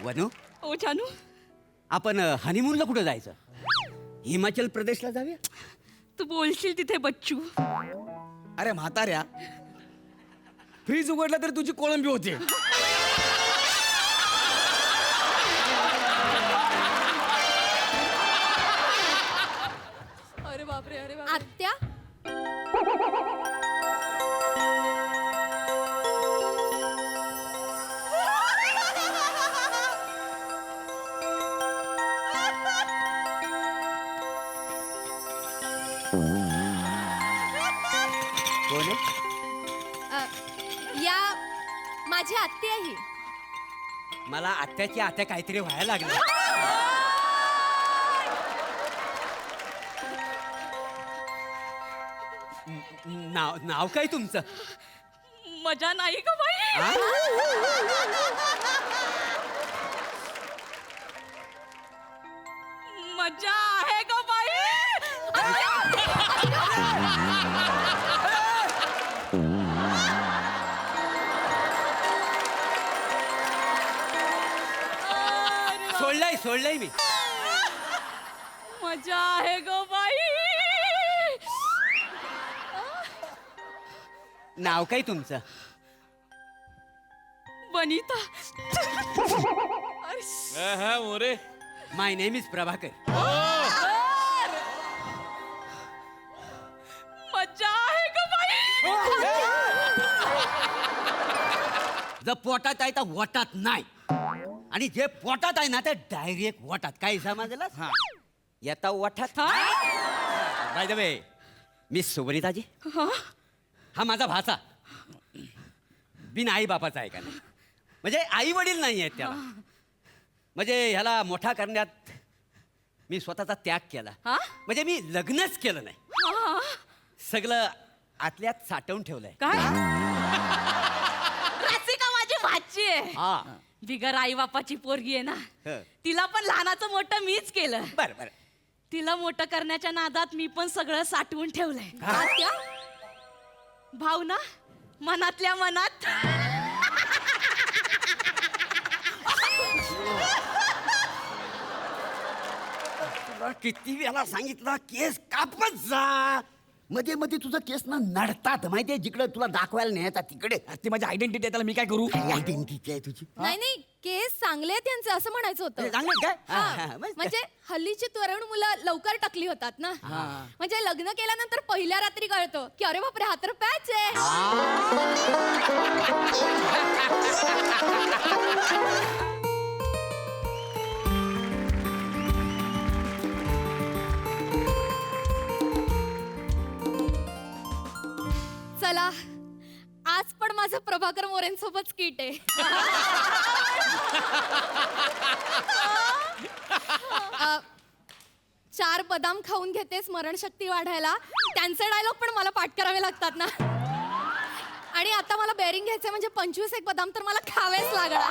वनू, ओ जानू, आपण हनीमूनला कुठं जायचं? हिमाचल प्रदेशला जाऊया. तू बोलशील तिथे बच्चू. अरे म्हाताऱ्या, फ्रीज उघडला तरी तुझी कोळंबी होते. अरे बापरे, अरे आत्या कोण आहे? या माझी आत्या ही. मला आत्याची आत्या काहीतरी व्हायला लागलं. नाव नाव काय तुमचं? मजा नाही का बाई? आ? मजा आहे का बाई? सोडलंय मी. मजा आहे ग बाई. नाव काय तुमचं? बनिता. मोरे, माय नेम इज प्रभाकर. मजा आहे ग बाई. जर पोटात आहे तर वटात नाही, आणि जे पोटात आहे ना ते डायरेक्ट वटात. काय समजलं? येता वठात. बाय द वे, मिस सुबनीताजी, हा माझा भाचा. बिन आई बापाचा आहे का नाही, म्हणजे आई वडील नाही आहेत त्याला. म्हणजे ह्याला मोठा करण्यात मी स्वतःचा त्याग केला. हा? म्हणजे मी लग्नच केलं नाही, सगळं आतल्यात साठवून ठेवलंय. काय? रसिका माझी भाची आहे. हा, बिगर आई बापाची पोरगी आहे ना. हं. तिला पण लहानाचं मोठं मीच केलं. बरं बरं. तिला मोठं करण्याच्या नादात मी पण सगळं साठवून ठेवलंय. हा. आत्या, भावना मनातल्या मनात. तुला किती वेळा सांगितलं केस कापत जा. मध्ये मध्ये तुझं केस ना नडतात माहितीये, जिकडे तुला दाखवायला न्यायचा तिकडे. ती माझी आयडेंटिटी आहे, त्याला मी काय करू? आयडेंटिटी आहे तुझी. नाही नाही, केस चांगले आहेत त्यांचे असं म्हणायचं होतं. चांगलं काय? हा, हा, हा, मस्त. म्हणजे हल्लीची तरुण मुलं लवकर टकली होतात ना. म्हणजे लग्न केल्यानंतर पहिल्या रात्री कळतं की अरे बापरे, हा तर पॅच आहे. चला, आज पण माझं प्रभाकर मोरेंसोबत स्किट आहे. चार बदाम खाऊन घेते स्मरणशक्ती वाढायला. त्यांचे डायलॉग पण मला पाठ करावे लागतात ना. आणि आता मला बेअरिंग घ्यायचे म्हणजे 25 एक बदाम तर मला खावेच लागणार.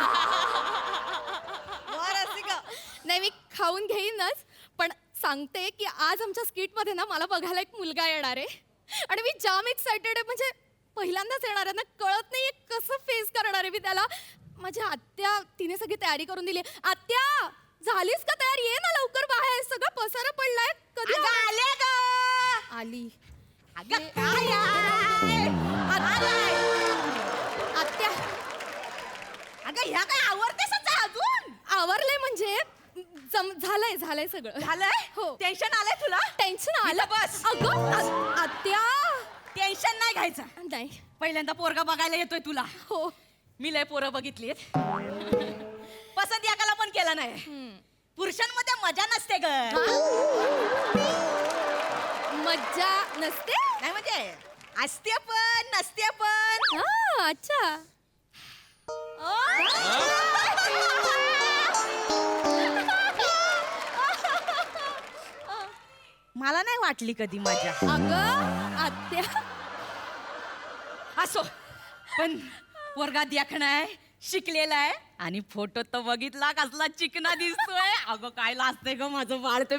नाही, मी खाऊन घेईनच, पण सांगते की आज आमच्या स्किट मध्ये ना मला बघायला एक मुलगा येणार आहे. आणि मी जाम एक्साइटेड आहे. म्हणजे पहिल्यांदाच येणार आहे ना, कळत नाहीये कसं फेस करणार आहे मी त्याला. माझी आत्या, तिने सगळी तयारी करून दिली. आत्या, झालीस का तयार? ये ना लवकर बाहेर, सगळं पसारा पडलाय. कधी आले ग. आली? आत्या, अगं ह्या काय आवडतेस अजून? आवरलंय म्हणजे झालंय सगळं. झालंय? हो. टेन्शन आलंय तुला? टेन्शन आलं. इथं बस. अगं आत्या. टेन्शन नाही घ्यायचं. नाही. पहिल्यांदा पोरगा बघायला येतोय तुला. हो. मी लय पोरं बघितलीत. पसंत एकाला पण केला नाही. पुरुषांमध्ये मजा नसते ग. मज्जा नसते? नाही म्हणजे असते पण नसते पण. हा, अच्छा. मला नाही वाटली कधी मजा. अगं आत्या, असो, पण पोरगा देखणा आहे, शिकलेला आहे, आणि फोटो तर बघितला कसला चिकना दिसतोय. अगं काय लाजते ग माझं बाळ ते.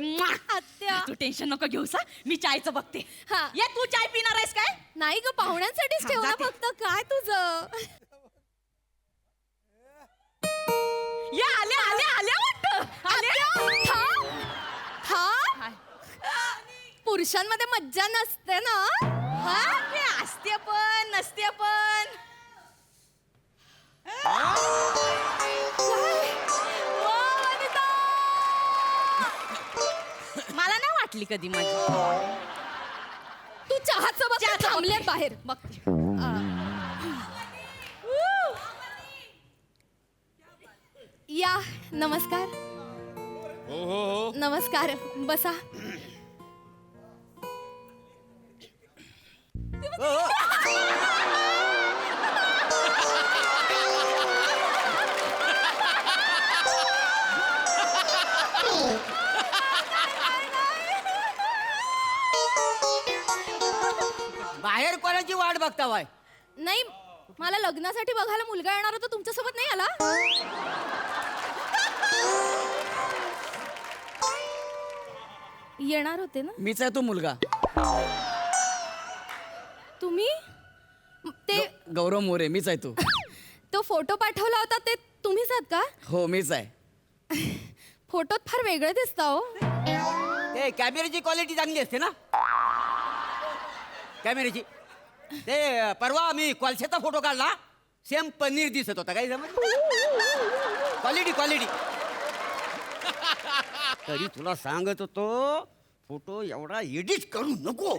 आत्या. तू टेन्शन नको घेऊस. मी चायचं बघते. हा. ये, तू चाय पिणार आहेस काय? नाही ग, पाहुण्यांसाठीच ठेव ना जाते. फक्त. काय तुझं? ये, आले थांब. थांब. पुरुषांमध्ये मज्जा नसते ना. हा? असते पण नसते पण. मला नाही वाटली कधी मजा. तू चहाचं बघ थांबले बाहेर. बघते. या नमस्कार. नमस्कार बसा. बाहेर कोणाची वाट बघता वाय? नाही मला लग्नासाठी बघायला मुलगा येणार होता, तुमच्यासोबत नाही आला? येणार होते ना मीच आहे तो मुलगा. तुम्ही? ते गौरव मोरे मीच आहे तो. तो फोटो पाठवला होता ते तुम्हीच आहात का? हो मीच आहे. फोटोत फार वेगळे दिसता हो. ते कॅमेऱ्याची क्वालिटी चांगली असते ना कॅमेऱ्याची. ते परवा आम्ही कोळशाचा फोटो काढला, सेम पनीर दिसत होता. काही समज क्वालिटी क्वालिटी. तरी तुला सांगत होतो फोटो एवढा एडिट करू नको.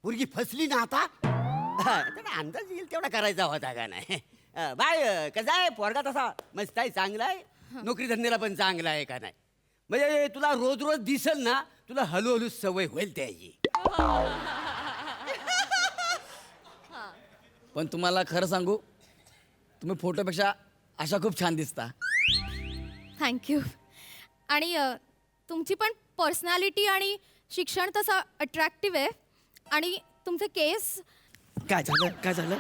पोरगी फसली ना आता. तेवढा अंदाज येईल तेवढा करायचा होता का नाही. बाय कसा आहे पोरगा? तसा मस्त आहे, चांगला आहे, नोकरी धंद्याला पण चांगला आहे का नाही. म्हणजे तुला रोज रोज दिसल ना, तुला हळूहळू सवय होईल त्याची. पण तुम्हाला खरं सांगू, तुम्ही फोटोपेक्षा अशा खूप छान दिसता. थँक्यू. आणि तुमची पण पर्सनॅलिटी आणि शिक्षण तसं अट्रॅक्टिव्ह आहे. आणि तुमचे केस. काय झालं काय झालं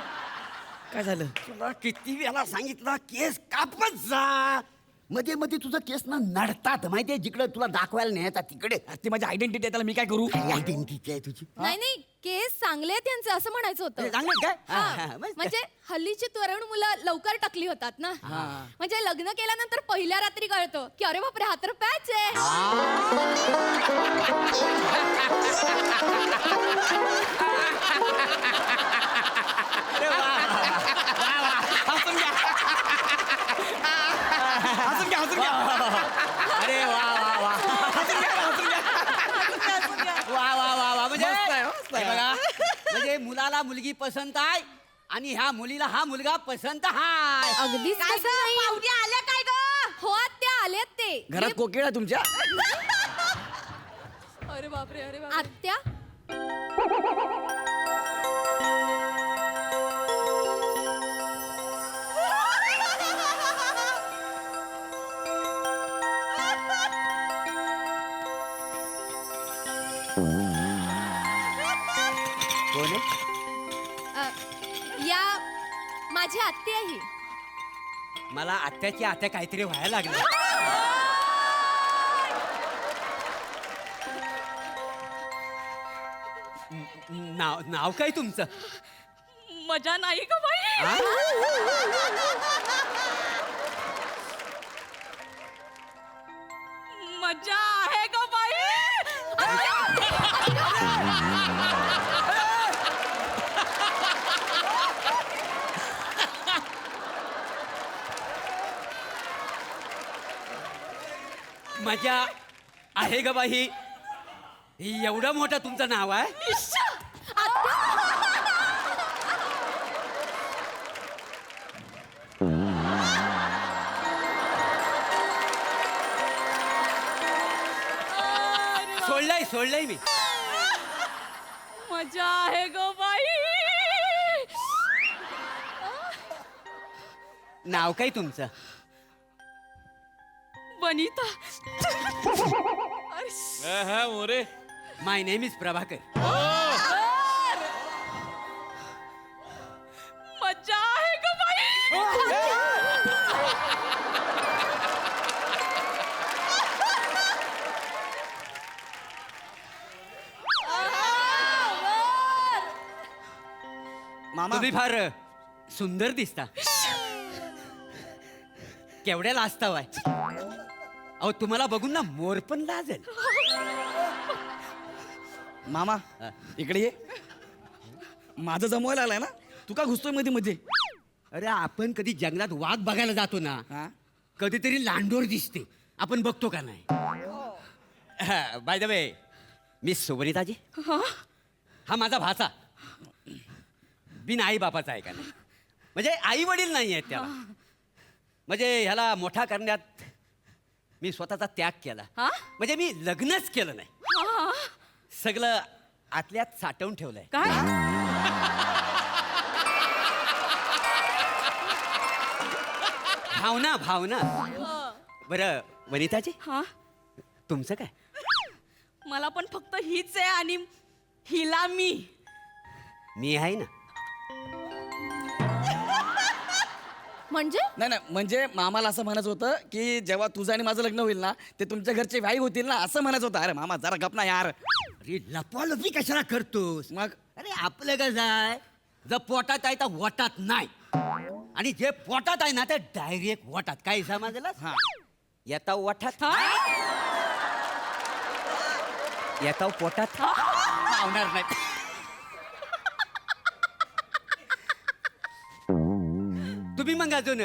काय झालं? तुला किती वेळा सांगितलं केस कापत जा. मध्ये मध्ये तुझं केस ना नडतात माहितीये, जिकडे तुला दाखवायला नाही येतात तिकडे. ती माझी आयडेंटिटी आहे, त्याला मी काय करू? आयडेंटिटी आहे तुझी. नाही नाही केस चांगले आहेत यांचे असं म्हणायचं होतं. चांगले काय? हा, हा, हा, मस्त. म्हणजे हल्लीची तरुण मुलं लवकर टकली होतात ना. म्हणजे लग्न केल्यानंतर पहिल्या रात्री कळतं की अरे बापरे हा तर पॅच आहे. हसून घ्या हसून घ्या हसून घ्या. अरे वा वा वा वा वा वा वा. म्हणजे मस्त आहे, मस्त आहे. हे बघा, म्हणजे मुलाला मुलगी पसंत आहे आणि ह्या मुलीला हा मुलगा पसंत हाय. अगदीच काय तसं ग, नाही. पाहुणे आल्या काय ग? हो आत्या आल्यात ते. घरात कोकिळ आहे तुमच्या? अरे बापरे अरे बापरे. आत्या कोण आहे? या माझी आत्या आहे ही. मला आत्याची आत्या काहीतरी व्हायला लागलं. नाव नाव काय तुमचं? मजा नाही का बाई? हा? मजा आहे का बाई? मजा आहे ग बाई. एवढं मोठं तुमचं नाव आहे? सोडलंय मी. मजा आहे ग बाई. नाव काय तुमचं? बनिता. मोरे माय नेम इज प्रभाकर. मजा आहे ग बाई. मामा तुम्ही फार सुंदर दिसता. केवढ्या लाजता वाय? अहो तुम्हाला बघून ना मोर पण लाजेल. मामा इकडे ये. माझं जमवायला आलाय ना, तू का घुसतोय मध्ये मध्ये? अरे आपण कधी जंगलात वाघ बघायला जातो ना, हा? कधीतरी लांडोर दिसते, आपण बघतो का नाही? बाय द वे, मिस सुवनिताजी, हा माझा भाचा बिन आई बापाचा आहे का नाही, म्हणजे आई वडील नाही आहेत त्याला. म्हणजे ह्याला मोठा करण्यात मी स्वतःचा त्याग केला. हा? म्हणजे मी लग्नच केलं नाही, सगळं आतल्यात साठवून ठेवलंय. काय? भावना भावना. बरं वनिताजी, हा, तुमचं काय? मला पण फक्त हीच आहे आणि हिला मी. मी आहे ना. म्हणजे नाही नाही, म्हणजे मामाला असं म्हणायचं होतं की जेव्हा तुझं आणि माझं लग्न होईल ना, ते तुमच्या घरचे व्याई होतील ना, असं म्हणायचं होतं. अरे मामा जरा गप ना यार. अरे लपवालपी कशाला करतोस? मग अरे आपलं कसं आहे, जर पोटात आहे तर वटात नाही, आणि जे पोटात आहे ना ते डायरेक्ट वटात. काय समजलं? हा. येता वठात, हा? येता पोटात आवणार नाही. तुम्ही मग अजून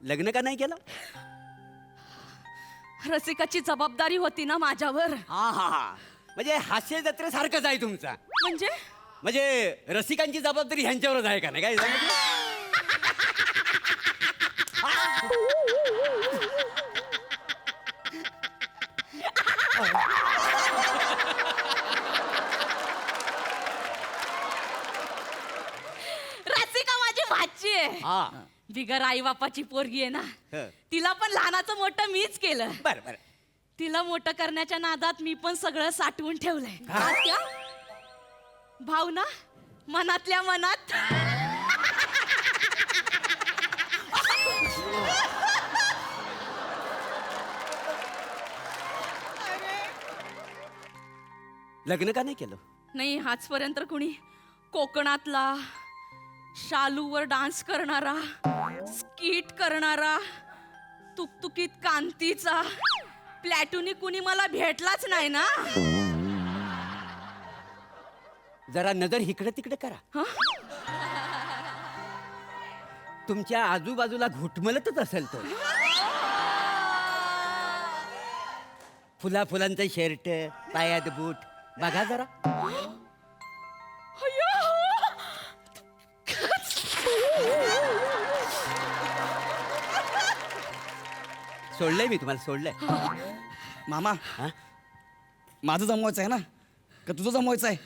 लग्न का नाही केलं? रसिकाची जबाबदारी होती ना माझ्यावर. हा हा हा, म्हणजे हास्य जत्रेसारखंच आहे तुमचा. म्हणजे म्हणजे रसिकांची जबाबदारी ह्यांच्यावरच आहे का नाही? काय समजलं? रसिका माझी भाची आहे. हा. बिगर आई बापाची पोरगी आहे ना, हं. तिला पण लहानाचं मोठं मीच केलं. बरं बरं. तिला मोठं करण्याच्या नादात मी पण सगळं साठवून ठेवलंय. आत्या भावना मनातल्या मनात. लग्न का नाही केलं? नाही, आजपर्यंत कुणी कोकणातला शालूवर डान्स करणारा, स्कीट करणारा, तुकतुकीत कांतीचा, प्लॅटुनी कुणी मला भेटलाच नाही ना. जरा नजर इकडे तिकडे करा. हं? तुमच्या आजूबाजूला घुटमलतच असेल तो. फुलांचं शर्ट, पायात बूट, बघा जरा. अय्यो! सोडलंय मी तुम्हाला, सोडलंय. मामा हा? माझं जमवायचं आहे ना, का तुझं जमवायचं आहे?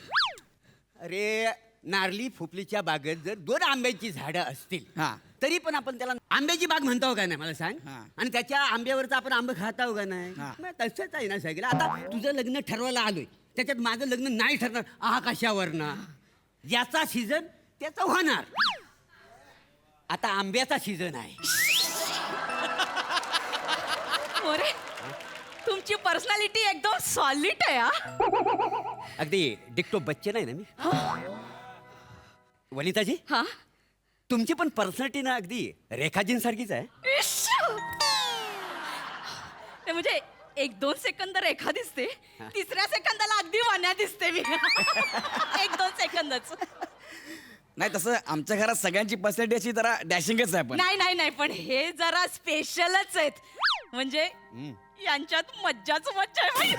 अरे नारली फुफलीच्या बागेत जर 2 आंब्याची झाडं असतील, हा. तरी पण आपण त्याला आंब्याची बाग म्हणतो का नाही मला सांग? हा. आणि त्याच्या आंब्यावरचं आपण आंबे खाताव का नाही? हा. मग तसंच आहे ना सगळं. आता तुझं लग्न ठरवायला आलोय, त्याच्यात माझं लग्न नाही ठरणार, आहा कशावर ना? ज्याचा सीझन त्याचा होणार. आता आंब्याचा सीझन आहे. अरे, तुमची पर्सनॅलिटी एकदम सॉलिड आहे. हा? अगदी डिक्टो बच्चन आहे ना मी. वनिताजी, हा? तुमची पण पर्सनॅलिटी ना अगदी रेखाजींसारखीच आहे. इश्श! ते म्हणजे 1-2 सेकंद रेखा दिसते, तिसऱ्या सेकंदाला अगदी वाण्या दिसते मी. 1-2 सेकंदच. नाही तसं आमच्या घरात सगळ्यांची पर्सनॅलिटी अशी जरा डॅशिंगच आहे. पण नाही नाही नाही, पण हे जरा स्पेशलच आहेत. म्हणजे यांच्यात मज्जाच मज्जा आहे बाई.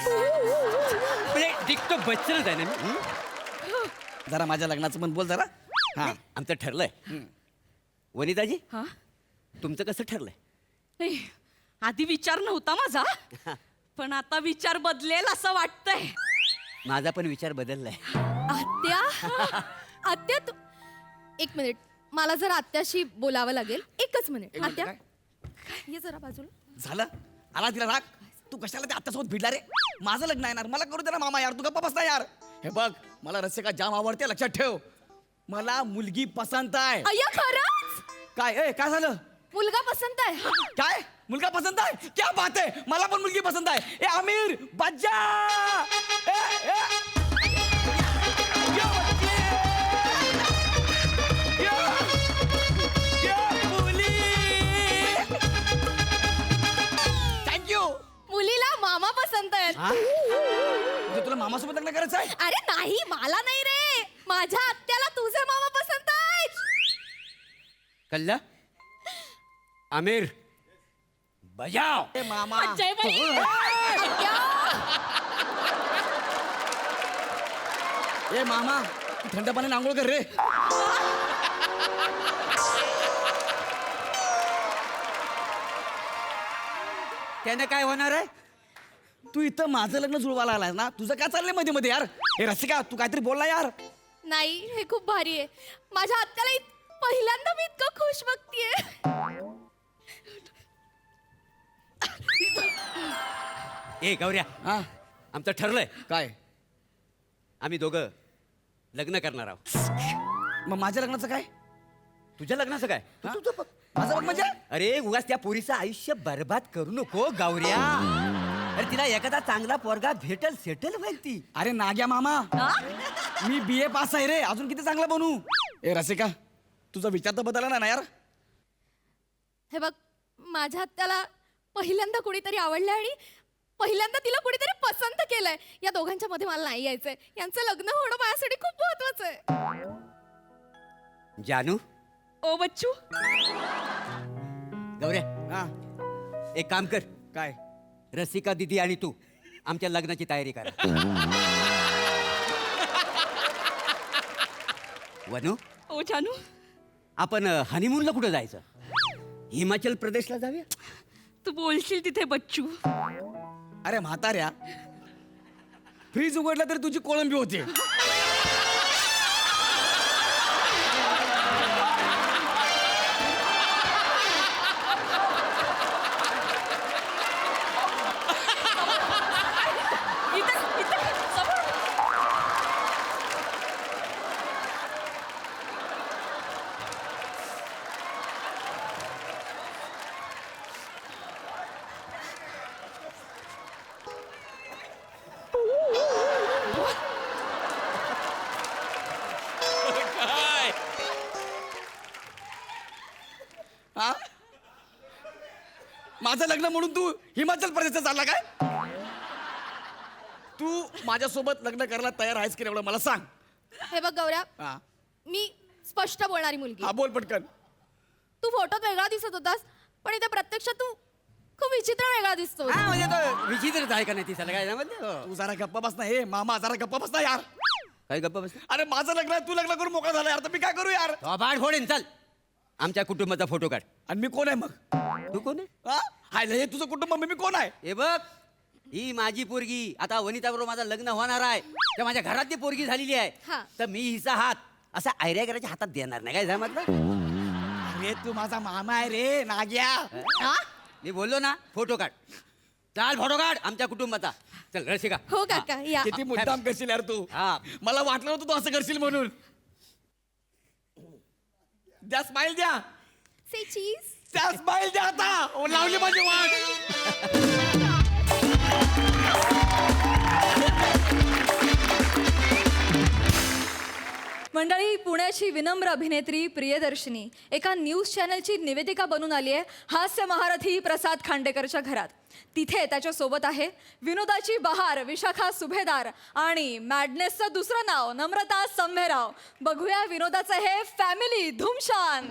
म्हणजे डिक्टो बच्चनच आहे ना मी. जरा माझ्या लग्नाचं पण बोल जरा. हा. आमचं ठरलंय. वनिताजी, हा? तुमचं कसं ठरलंय? नाही, आधी विचार नव्हता माझा, पण आता विचार बदलेल असं वाटतंय. माझा पण विचार बदललाय. आत्या आत्या एक मिनिट, मला जरा आत्याशी बोलावं लागेल. एकच मिनिट. एक मिनिट, आत्या काय? ये जरा बाजूला. झालं? आला तिला राग? तू कशाला ते आत्तासोबत भिडला रे? माझं लग्न आहे ना, मला करू दे ना मामा यार. तू गप्पा बसता यार. हे बघ, मला रसिका जाम आवडते, लक्षात ठेव. मला मुलगी पसंत आहे. अय्या खरंच काय झालं? मुलगा पसंत आहे. काय मुलगा पसंत आहे? क्या बात आहे, मला पण मुलगी पसंत आहे. ए आमिर बज्जा, ए, ए. यो, यो, यो, मुली. थँक्यू. मामा पसंत आहेत. म्हणजे तुला मामासोबत लग्न करायचं आहे? अरे नाही, मला नाही रे, माझ्या आत्याला तुझे मामा पसंत आहेत. कल्ला आमिर बजाव. ए मामा जय बाई. आत्या. ए मामा तू थंड पाण्याने आंघोळ कर रे. त्याने काय होणार आहे? तू इथं माझं लग्न जुळवायला आलाय ना, तुझं काय चाललंय मध्ये मध्ये यार? हे रसिका तू काहीतरी बोलला यार. नाही, हे खूप भारी आहे. माझ्या आत्याला पहिल्यांदा मी इतकं खुश बघतीये. ए गौऱ्या, हा आमचं ठरलंय, काय? आम्ही दोघं लग्न करणार आहोत. मग माझ्या लग्नाचं काय? तुझ्या लग्नाचं काय? हा? माझं बघ म्हणजे अरे उगाच त्या पोरीचं आयुष्य बर्बाद करू नको गौऱ्या. अरे तिला एखादा चांगला पोरगा भेटल, सेटल होईल ती. अरे नाग्या मामा, मी BA पास आहे रे, अजून किती चांगला बनू. ए रसिका तुझा विचार तर बदलला ना यार. हे बघ, माझ्या आत्याला पहिल्यांदा कुणीतरी आवडलं आणि पहिल्यांदा तिला कुणीतरी पसंत केलंय. या दोघांच्या मध्ये मला नाही यायचंय. यांचं लग्न होणं माझ्यासाठी खूप महत्वाचं आहे. जानू, ओ बच्चू, गौऱ्या हा एक काम कर, काय? रसिका दीदी आणि तू आमच्या लग्नाची तयारी करा. वनू, ओ जानू, आपण हनीमूनला कुठं जायचं? हिमाचल प्रदेशला जाऊया. तू बोलशील तिथे बच्चू. अरे म्हाताऱ्या, फ्रीज उघडला तरी तुझी कोळंबी होते. हा माझं लग्न म्हणून तू हिमाचल प्रदेशचा चालला काय? तू माझ्यासोबत लग्न करायला तयार आहेस की नाही एवढं मला सांग. हे बघ गौऱ्या, हा मी स्पष्ट बोलणारी मुलगी. हा बोल पटकन. तू फोटोत वेगळा दिसत होतास, पण इथे प्रत्यक्षात तू खूप विचित्र वेगळा दिसतो. हा म्हणजे तो विचित्रच आहे का नाही ती सगळं काय समजलं? तू जरा गप्पा बस ना. हे मामा जरा गप्पा बस ना यार. काय गप्पा बस. अरे माझं लग्न आहे, तू लग्न करून मोकळा झाला यार, तर मी काय करू यार? बाड फोडेन. चल आमच्या कुटुंबाचा फोटो काढ. आणि मी कोण आहे मग? तू कोण आहे? हा? हाय हे तुझं कुटुंब, मी कोण आहे? हे बघ, ही माझी पोरगी. आता वनिता बरोबर माझं लग्न होणार आहे, तर माझ्या घरातली पोरगी झालेली आहे. हा. तर मी हिचा हात असा आयऱ्या करायच्या हातात देणार नाही. काय समजलं? अरे तू माझा मामा आहे रे नाग्या. हा? मी बोललो ना, फोटो काढ. चाल फोटो काढ आमच्या कुटुंबाचा. चल रसिका. हो काका, या. किती मुद्दाम करशील यार तू. हा. मला वाटलं नव्हतं तू असं करशील म्हणून. द्या स्माइल द्या. से चीज. त्या स्माइल द्या आता. ओ, लावली माझी वाट. मंडळी, पुण्याची विनम्र अभिनेत्री प्रियदर्शिनी एका न्यूज चॅनलची निवेदिका बनून आली आहे हास्य महारथी प्रसाद खांडेकरच्या घरात. तिथे त्याच्या सोबत आहे विनोदाची बहार विशाखा सुभेदार आणि मॅडनेसचं दुसरं नाव नम्रता संभेराव. बघूया विनोदाचं हे फॅमिली धुमशान.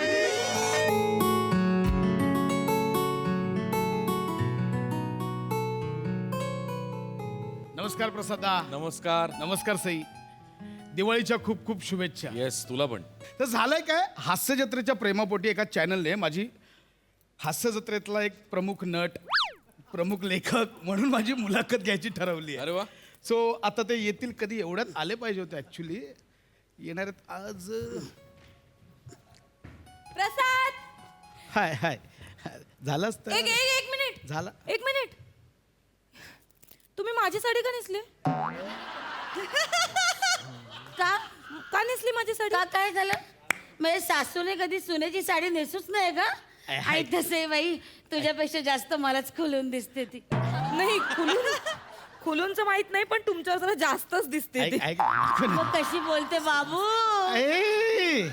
नमस्कार प्रसादा. नमस्कार. नमस्कार सई. दिवाळीच्या खूप खूप शुभेच्छा. येस तुला पण. तर झालंय काय, हास्य जत्रेच्या प्रेमापोटी एका चॅनलने माझी हास्य जत्रेतला एक प्रमुख नट, प्रमुख लेखक म्हणून माझी मुलाखत घ्यायची ठरवली आहे. अरे वा. सो आता ते येतील कधी, एवढ्यात आले पाहिजे होते ऍक्च्युली. येणार आहेत आज. प्रसाद, हाय हाय. झालं असतं. एक मिनिट. झालं. एक मिनिट. तुम्ही माझी साडी का नेसली? का का नेसली माझी साडी? का काय झालं? म्हणजे सासूने कधी सुनेची साडी नेसूच नाही का? आई तसे बाई तुझ्यापेक्षा जास्त मलाच खुलून दिसते ती. नाही, खुलूनचं माहित नाही, पण तुमच्यावर जरा जास्तच दिसते ती. ऐक ऐक. मग कशी बोलते बाबू? ए,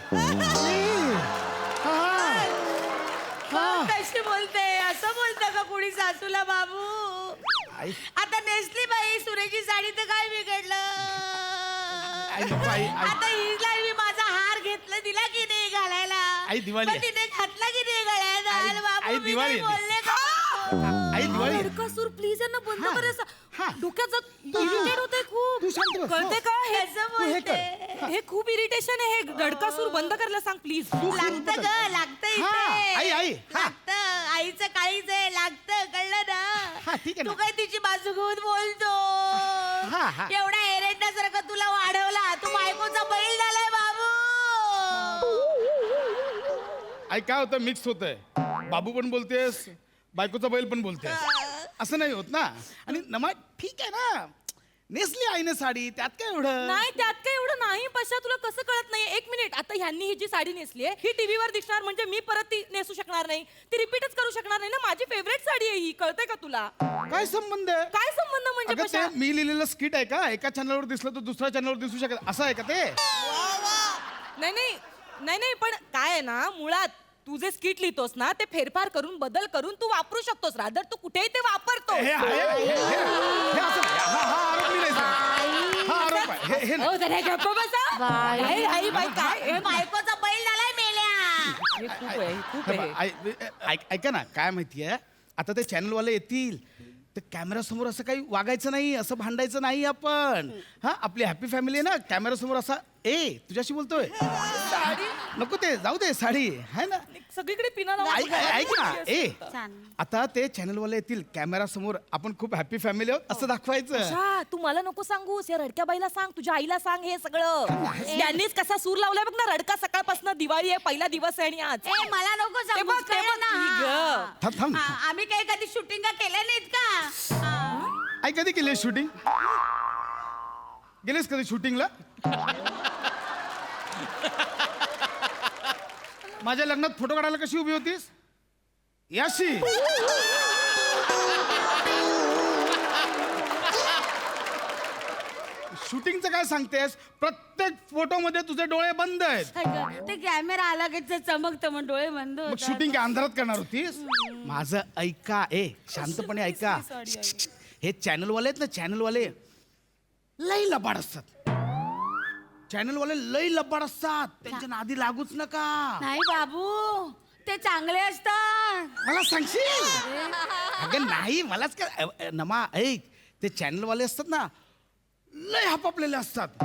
कशी बोलते? असं बोलतं का कुणी सासूला बाबू? आई. आता नेसली बाई सुनेची साडी तर काय बिघडलं आई, नको, आई. आता हिला मी माझा हार घेतला दिला की नाही घालायला आई, दिवाळी आहे. पण तिने घातला की नाही गळ्यात बाबू आई, मी दिवाळी काही आहे. बोलले का आई दिवाळी आहे. रडकासूर प्लीज यांना बंद हा. कर हा. डोक्यात इरिटेट होते खूप तू शांत बस. कळते का हे कसं तू हे बोलते हे खूप इरिटेशन आहे हे रडकासूर बंद करायला सांग प्लीज लागतं ग लागतं हा, आई, आई, इथे हा. लागतं आईचं काळीच आहे लागतं कळलं हा, ना ठीक आहे तू ना. काय तिची बाजू घेऊन बोलतो हा, हा. एवढा एरंडासारखं तुला वाढवला तू बायकोचा बैल झालाय बाबू आई काय होतं मिक्स होतंय बाबू पण बोलतेस बायकोचा बैल पण बोलतेस असं नाही होत ना आणि नमा ठीक आहे ना नेसली आईने साडी त्यात काय एवढं नाही त्यात काय एवढं नाही पशा तुला कसं कळत नाही एक मिनिट आता ह्यांनी ही जी साडी नेसली आहे ही टीव्हीवर दिसणार म्हणजे मी परत ती नेसू शकणार नाही ती रिपीटच करू शकणार नाही ना माझी फेवरेट साडी आहे ही कळतंय का तुला काय संबंध आहे काय संबंध म्हणजे अगं पशा ते मी लिहिलेलं स्किट आहे का एका चॅनलवर दिसलं तर दुसऱ्या चॅनलवर दिसू शकत असं आहे का ते नाही नाही नाही नाही पण काय आहे ना मुळात तू जे स्किट लिहितोस ना ते फेरफार करून बदल करून तू वापरू शकतोस रादर तू कुठेही ते वापरतो हे आहे, हे असं नाही. हा आरोप मी नाही सांगत. हा आरोप आहे हे नाही. जरा गप्प बसा काय आई बाई काय हे बायकोचा बैल झालाय मेल्या खूप आहे खूप हे बघ, ऐका ना काय माहितीये आता ते चॅनलवाले येतील ते कॅमेरा समोर असं काही वागायचं नाही असं भांडायचं नाही आपण हा आपली हॅपी फॅमिली आहे ना कॅमेरा समोर असा ए तुझ्याशी बोलतोय नको ते जाऊ दे साडी आहे ना सगळीकडे पिना लावून ऐक ना ए छान. आता ते चॅनलवाले येतील कॅमेरा समोर आपण खूप हॅपी फॅमिली आहोत असं दाखवायचं अच्छा, तू मला नको सांगूस या रडक्या बाईला सांग तुझ्या आईला सांग हे सगळं त्यांनीच कसा सूर लावलाय बघ ना रडका सकाळपासून दिवाळी आहे पहिला दिवस आहे आणि आज ए मला नको ते सांगूस, बघ, ते कळलं बघ, ना? ही ग. थांब थांब आम्ही काही कधी शूटिंग केल्या नाहीत का आई कधी केली शूटिंग गेलीस कधी शूटिंगला माझ्या लग्नात फोटो काढायला कशी उभी होतीस याशी शूटिंगचं काय सांगतेस प्रत्येक फोटो मध्ये तुझे डोळे बंद आहेत ते कॅमेरा आला की ते चमकतं मग डोळे बंद मग होतात. शूटिंग काय अंधारात करणार होतीस माझं ऐका शांतपणे ऐका हे चॅनलवाले आहेत ना चॅनलवाले लई लबाड असतात चॅनलवाले लई लबाड असतात त्यांच्या नादी लागूच नका नाही बाबू ते चांगले असतात मला सांगशील अगं नाही मलाच काय नमा ऐक ते चॅनलवाले असतात ना लय हापापलेले असतात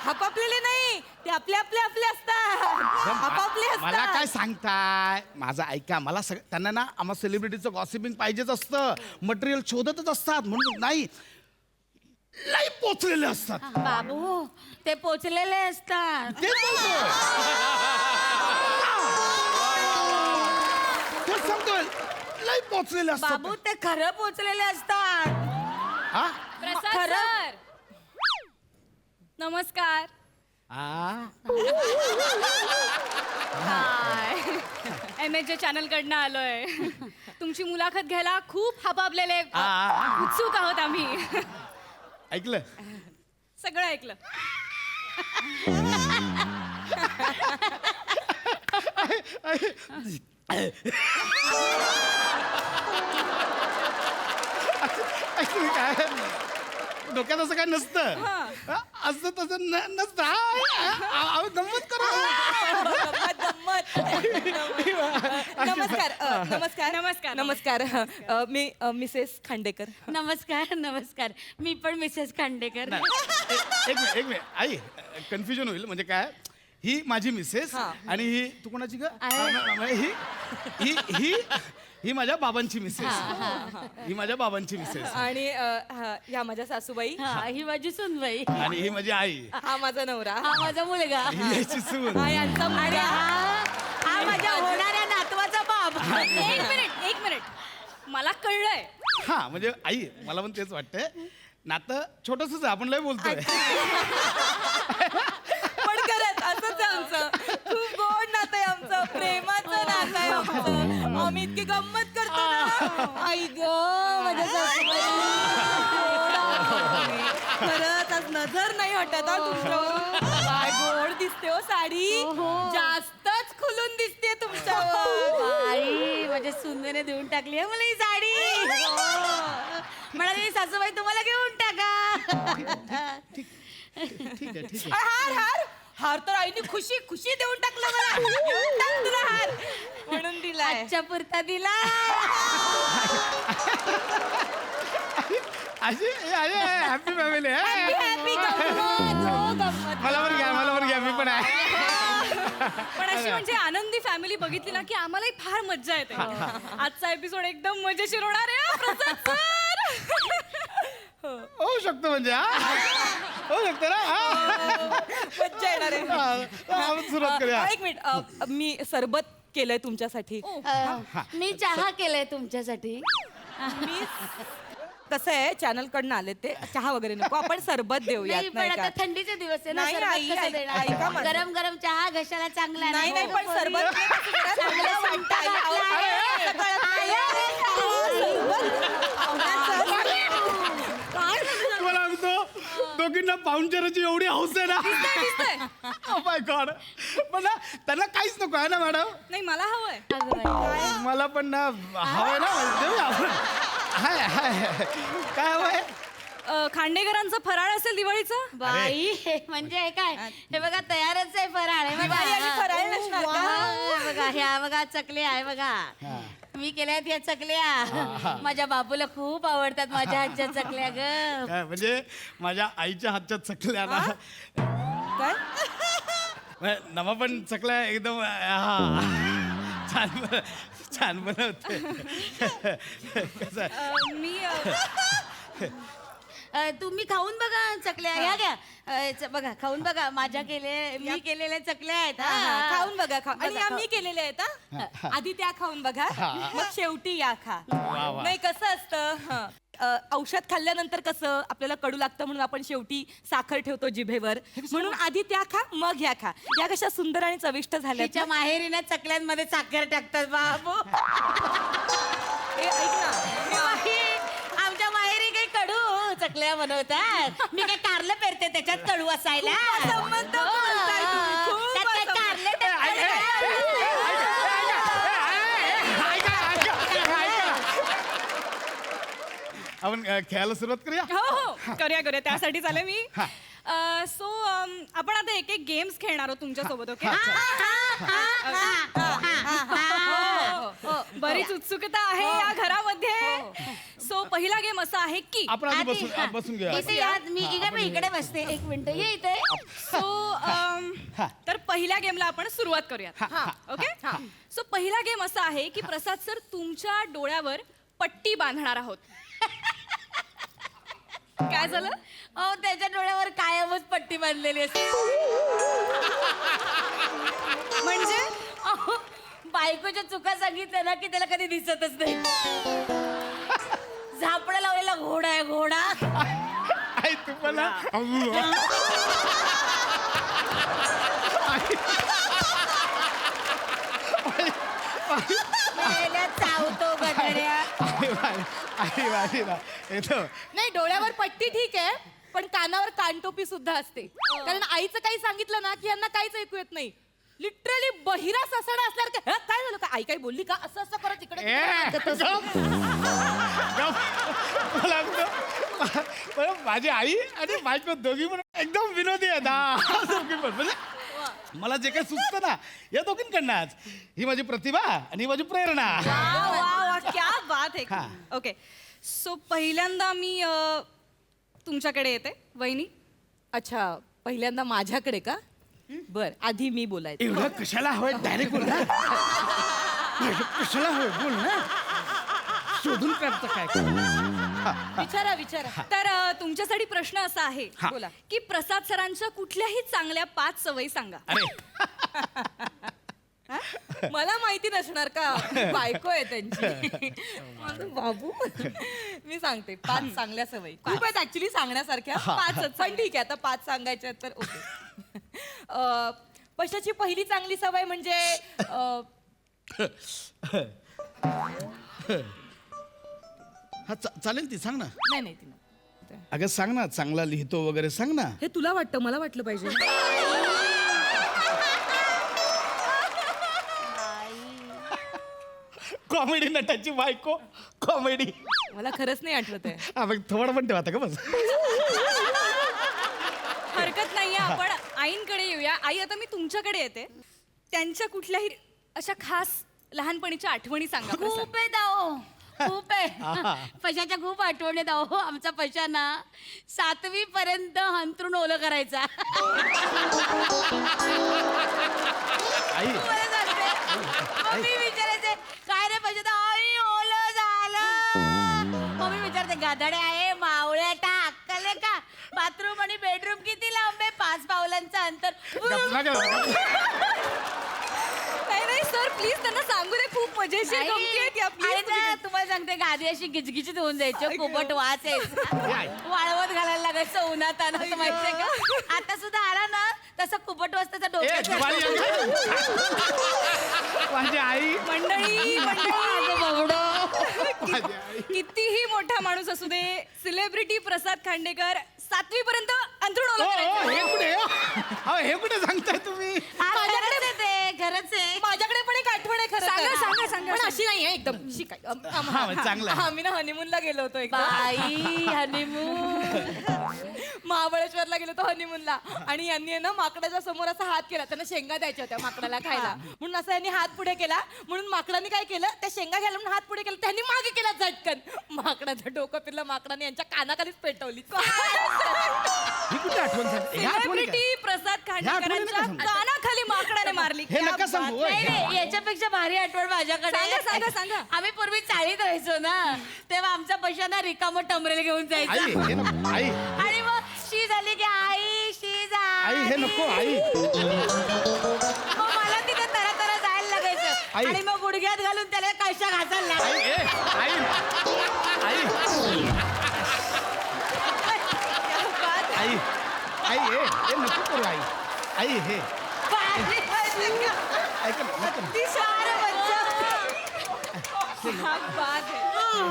हापापलेले नाही ते आपले असतात हापापले मला काय असतात सांगताय माझं ऐका मला त्यांना ना आम्हा सेलिब्रिटीचं गॉसिपिंग पाहिजेच असतं मटेरियल शोधतच असतात म्हणून नाही लय पोचलेले असतात बाबू ते पोचलेले असतात ते बोलतोय. तेच सांगतोय लय पोचलेले असतात बाबू ते खरं पोचलेले असतात हा? प्रसाद खरं? सर नमस्कार MHJ चॅनल कडनं आलोय तुमची मुलाखत घ्यायला खूप हापापलेले उत्सुक आहोत आम्ही ऐकलं सगळं ऐकलं ऐकलं काय डोक्यात असं काय नसतं हा? असं तसं नसतं अहो, गंमत करू गंमत. नमस्कार नमस्कार नमस्कार नमस्कार मी मिसेस खांडेकर नमस्कार नमस्कार मी पण मिसेस खांडेकर एक मिनिट आई कन्फ्युजन होईल म्हणजे काय ही माझी मिसेस आणि ही तू कोणाची ग ही ही ही ही माझ्या बाबांची मिसेस ही माझ्या बाबांची मिसेस आणि ह्या माझ्या सासूबाई हा ही माझी सुनबाई आणि ही माझी आई हा माझा नवरा हा माझा मुलगा ही याची सून हा यांचा आणि मुलगा हा माझ्या होणाऱ्या नातवाचा बाप एक मिनिट मला कळलंय हा म्हणजे आई मला पण तेच वाटतंय नातं छोटसच आपण लय बोलतोय पण खरंच असंच आहे आमचं खूप गोड नातं आहे आमचं प्रेमाचं नातं आहे आमचं आम्ही इतकी गंमत करतो ना आई ग माझ्या सासूबाई. खरंच आज नजर नाही हटत हा तुमच्यावर काय गोड दिसते हो साडी जास्तच खुलून दिसते तुमच्यावर आई माझ्या सुंदरने देऊन टाकली आहे मला ही साडी मला सासूबाई तुम्हाला घेऊन टाका. ठीक आहे हार हार हार तर आईने खुशी खुशी देऊन टाकलं मला. देऊन टाक तुला हार म्हणून दिलाय. आजच्या पुरता दिला. अशी हॅपी फॅमिली आहे. Happy गंमत, हो गंमत. मला पण घ्या मी पण आहे. पण अशी म्हणजे आनंदी फॅमिली बघितली ना की आम्हालाही फार मज्जा येते. आजचा एपिसोड एकदम मजेशीर होणार आहे हा, प्रसाद सर. होऊ शकतो म्हणजे होऊ शकतो ना. मज्जा येणार आहे. आपण सुरुवात करूया. एक मिनिट मी सरबत केलंय तुमच्यासाठी. मी चहा केलाय तुमच्यासाठी. मी कसं आहे चॅनल कडनं आले ते चहा वगैरे नको आपण सरबत देऊयात नाही पण नाही आता का? थंडीचे दिवस आहे ना, नाही, सरबत आई, कसं ऐका देणार? माझं. गरम गरम चहा घशाला चांगला नाही नाही पण सरबत चांगलं वाटतं आई, घातलं आहे. आई, तुम्हाला सांगतो दोघींना पाहुणचाराची एवढी हौस आहे ना. Oh my God. पण ना त्यांना काहीच नको आहे ना मॅडम. नाही मला हवंय. मला पण ना हवंय ना देऊया आपण. हाय काय हवंय. खांडेकरांचं फराळ असेल दिवाळीचं. बाई म्हणजे हे काय हे बघा तयारच आहे फराळ आहे बघा. बाई, आणि फराळ नसणार का? वा, बघा ह्या बघा चकल्या आहे बघा. मी केल्यात या चकल्या. माझ्या बाबूला खूप आवडतात माझ्या हातच्या चकल्या ग. काय म्हणजे माझ्या आईच्या हातच्या चकल्या ना. काय नमा पण चकल्या एकदम छान बनवते. कसं आहे? मी तुम्ही खाऊन बघा चकल्या ह्या घ्या. बघा खाऊन बघा माझ्या मी केलेल्या चकल्या आहेत. खाऊन बघा आणि आम्ही केलेले आहेत हा. आधी त्या खाऊन बघा मग शेवटी या खा. वा. नाही कसं असतं औषध खाल्ल्यानंतर कसं आपल्याला कडू लागतं म्हणून आपण शेवटी साखर ठेवतो जिभेवर म्हणून आधी त्या खा मग ह्या खा. या कशा सुंदर आणि चविष्ट झाल्या तिच्या माहेरीने चकल्यांमध्ये साखर टाकतात बाबू. ऐक ना बाई, आमच्या माहेरी काही कडू चकल्या बनवतात. मी काय कारलं पेरते त्याच्यात कडू असायला. संबंध बोलताय तुम्ही, खूप त्यात काय कारलं आपण खेळायला सुरुवात करूया. हो करूया त्यासाठी चालेल मी. सो आपण आता एक एक गेम्स खेळणार आहोत तुमच्या सोबत. ओके बरीच उत्सुकता आहे या घरामध्ये. सो पहिला गेम असा आहे की आपण आधी बसून घेऊया. मी इकडे बसते एक मिनिट ये इथे. सो तर पहिल्या गेमला आपण सुरुवात करूयात. ओके सो पहिला गेम असा आहे की प्रसाद सर तुमच्या डोळ्यावर पट्टी बांधणार आहोत. काय झालं. त्याच्या डोळ्यावर कायमच पट्टी बांधलेली असते. म्हणजे बायकोच्या चुका सांगितल्या ना की त्याला कधी दिसतच नाही. झापडं लावलेला घोडा आहे घोडा. आई तुम्हाला चावतो गडऱ्या. येतो. नाही डोळ्यावर पट्टी ठीक आहे पण कानावर कानटोपी सुद्धा असते. कारण आईचं काही सांगितलं ना की यांना काहीच ऐकू येत नाही. लिटरली बहिरा ससाडा असणार का. काय झालं का आई काही बोलली का असं असं करत इकडे माझी आई आणि बायको दोघी पण एकदम विनोदी आहेत. दोघी पण म्हणजे मला जे काही सुचतं ना या दोघींकडनंच. ही माझी प्रतिभा आणि ही माझी प्रेरणा. क्या बात आहे. ओके सो पहिल्यांदा मी तुमच्याकडे येते वहिनी. अच्छा पहिल्यांदा माझ्याकडे का. बर आधी मी बोलायचं. एवढं कशाला हवंय डायरेक्ट बोल ना. कशाला हवंय बोल ना. शोधून काढतं काय. विचारा. तर तुमच्यासाठी प्रश्न असा आहे बोला की प्रसाद सरांच्या कुठल्याही चांगल्या 5 सवयी सांगा. मला माहिती नसणार का बायको आहे त्यांची. बाबू मी सांगते 5 चांगल्या सवयी. खूप आहेत ऍक्च्युली सांगण्यासारख्या 5च पण ठीक आहे आता 5 सांगायच्या तर ओके. पशाची पहिली चांगली सवय म्हणजे चालेल ती सांग ना. नाही ती अगं सांग ना चांगला लिहितो वगैरे सांग ना. हे तुला वाटतं मला वाटलं पाहिजे. कॉमेडी नटाची बायको कॉमेडी. मला खरंच नाही आठवत आहे. हा मग थोडं पण ठेवा आता का बस. हरकत नाहीये, आपण आईंकडे येऊया. आई, आता मी तुमच्याकडे येते. त्यांच्या कुठल्याही अशा खास लहानपणीच्या आठवणी सांगा प्रसाद. खूप आहे दाओ, खूप आहे. पशाच्या खूप आठवणी दाओ. आमचा पशा ना 7वी पर्यंत हंतरून ओलं करायचा. आई मला सांगते, मम्मी विचारायचे काय रे पशा, आई ओलं झालं. मम्मी विचारते गाधडे आहे, मावळ्या टा अक्कल आहे का? बाथरूम आणि बेडरूम किती लांब आहे? 5 पावलांचं अंतर. गप्पा कर. नाही सर, प्लीज त्यांना सांगू दे. खूप मजेशीर आई, गमती आहेत या. Please आणि तुम्ही ना, तुम्हाला सांगते गादी अशी गिचगिचीत होऊन जायची. पोपट वास यायचा. वाळवत घालायला लागायचं उन्हात आणत, माहितीये का? आता सुद्धा आला ना तसा कुपट वास त्याचा डोक्यात दिवाळी माझी आई मंडळी माझं बाबडं. कितीही मोठा माणूस असू दे, सेलिब्रिटी प्रसाद खांडेकर 7वी पर्यंत अंथरूण ओलं करायचे. हे कुठे अहो, हे कुठे सांगताय तुम्ही? हा, खरंच आहे ते, खरंच आहे. माझ्याकडे पण एक आठवण आहे खरं तर. सांगा. पण अशी नाही आहे एकदम. अशी काय चांगलं आहे. आम्ही ना हनीमूनला गेलो होतो एकदा. बाई हनीमून. महाबळेश्वरला गेलो होतो हनीमूनला, आणि यांनी आहे ना माकडाच्या समोर असा हात केला. त्यांना शेंगा द्यायच्या होत्या माकडाला खायला, म्हणून असं यांनी हात पुढे केला. म्हणून माकडाने काय केलं, त्या शेंगा घ्यायला म्हणून हात पुढे केला, त्यांनी मागे केला झटकन. माकडाचं डोकं फिरलं, माकडाने यांच्या कानाखालीच पेटवली. ही कुठे आठवण सांगते? ह्या आठवणी काय? सेलिब्रिटी प्रसाद आठवणी नका खांडेकरांच्या सांगू. कानाखाली माकडाने मारली. हे क्या नका सांगू, बात होय. आहे. नाही, याच्यापेक्षा भारी आठवण माझ्याकडे आहे. सांगा. आम्ही पूर्वी चाळीत राहायचो ना, तेव्हा आमचा पैसा ना रिकामं टमरेल घेऊन आई जायचा. हे नको आई आणि मग शी झाली की आई शी आई हे नको आई. मग मला तिथे तरा जायला लागायचं. आई. आणि मग गुडघ्यात घालून त्याला कशा घासायला आई लागायचं. आई आई आई आई हे नको करू आई. आई हे ऐक ना, नको ना. क्या बात है.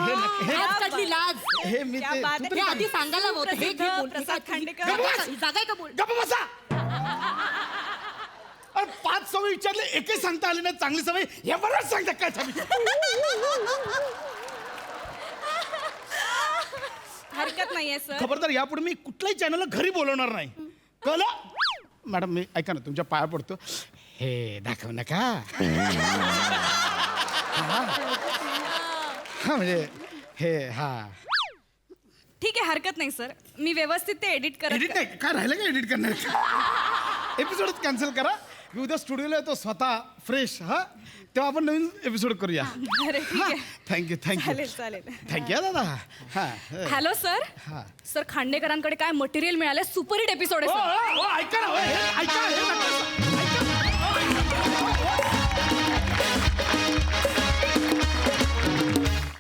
हे नको हे आजकालची लाज. हे मी क्या ते बात तू है. तरी हे काय- आधी सांगायला होतं. हे घे बोल. प्रसाद खांडेकर जागा आहे का बोल. गप्प बसा. अरे 5 सवयी विचारले, एकही सांगता आली नाही चांगली सवय. हे बरंच सांगता काय सवयी? हरकत नाहीये सर. खबरदार यापुढे मी कुठल्याही चॅनलला घरी बोलवणार नाही, कळलं? मॅडम मी ऐका ना, तुमच्या पाया पडतो. हे दाखव नका. हा म्हणजे हे हा ठीक आहे, हरकत नाही सर. मी व्यवस्थित ते एडिट करत एडिट नाही काय राहिलं का एडिट करणार? एपिसोडच कॅन्सल करा. मी उद्या स्टुडिओला येतो स्वतः फ्रेश. हा तेव्हा आपण नवीन एपिसोड करूया. अरे ठीक आहे. थँक्यू चालेल. थँक्यू दादा. हा हॅलो सर. हा. सर खांडेकरांकडे काय मटेरियल मिळालं? सुपरहिट एपिसोड आहे सर. ऐका ना, ऐका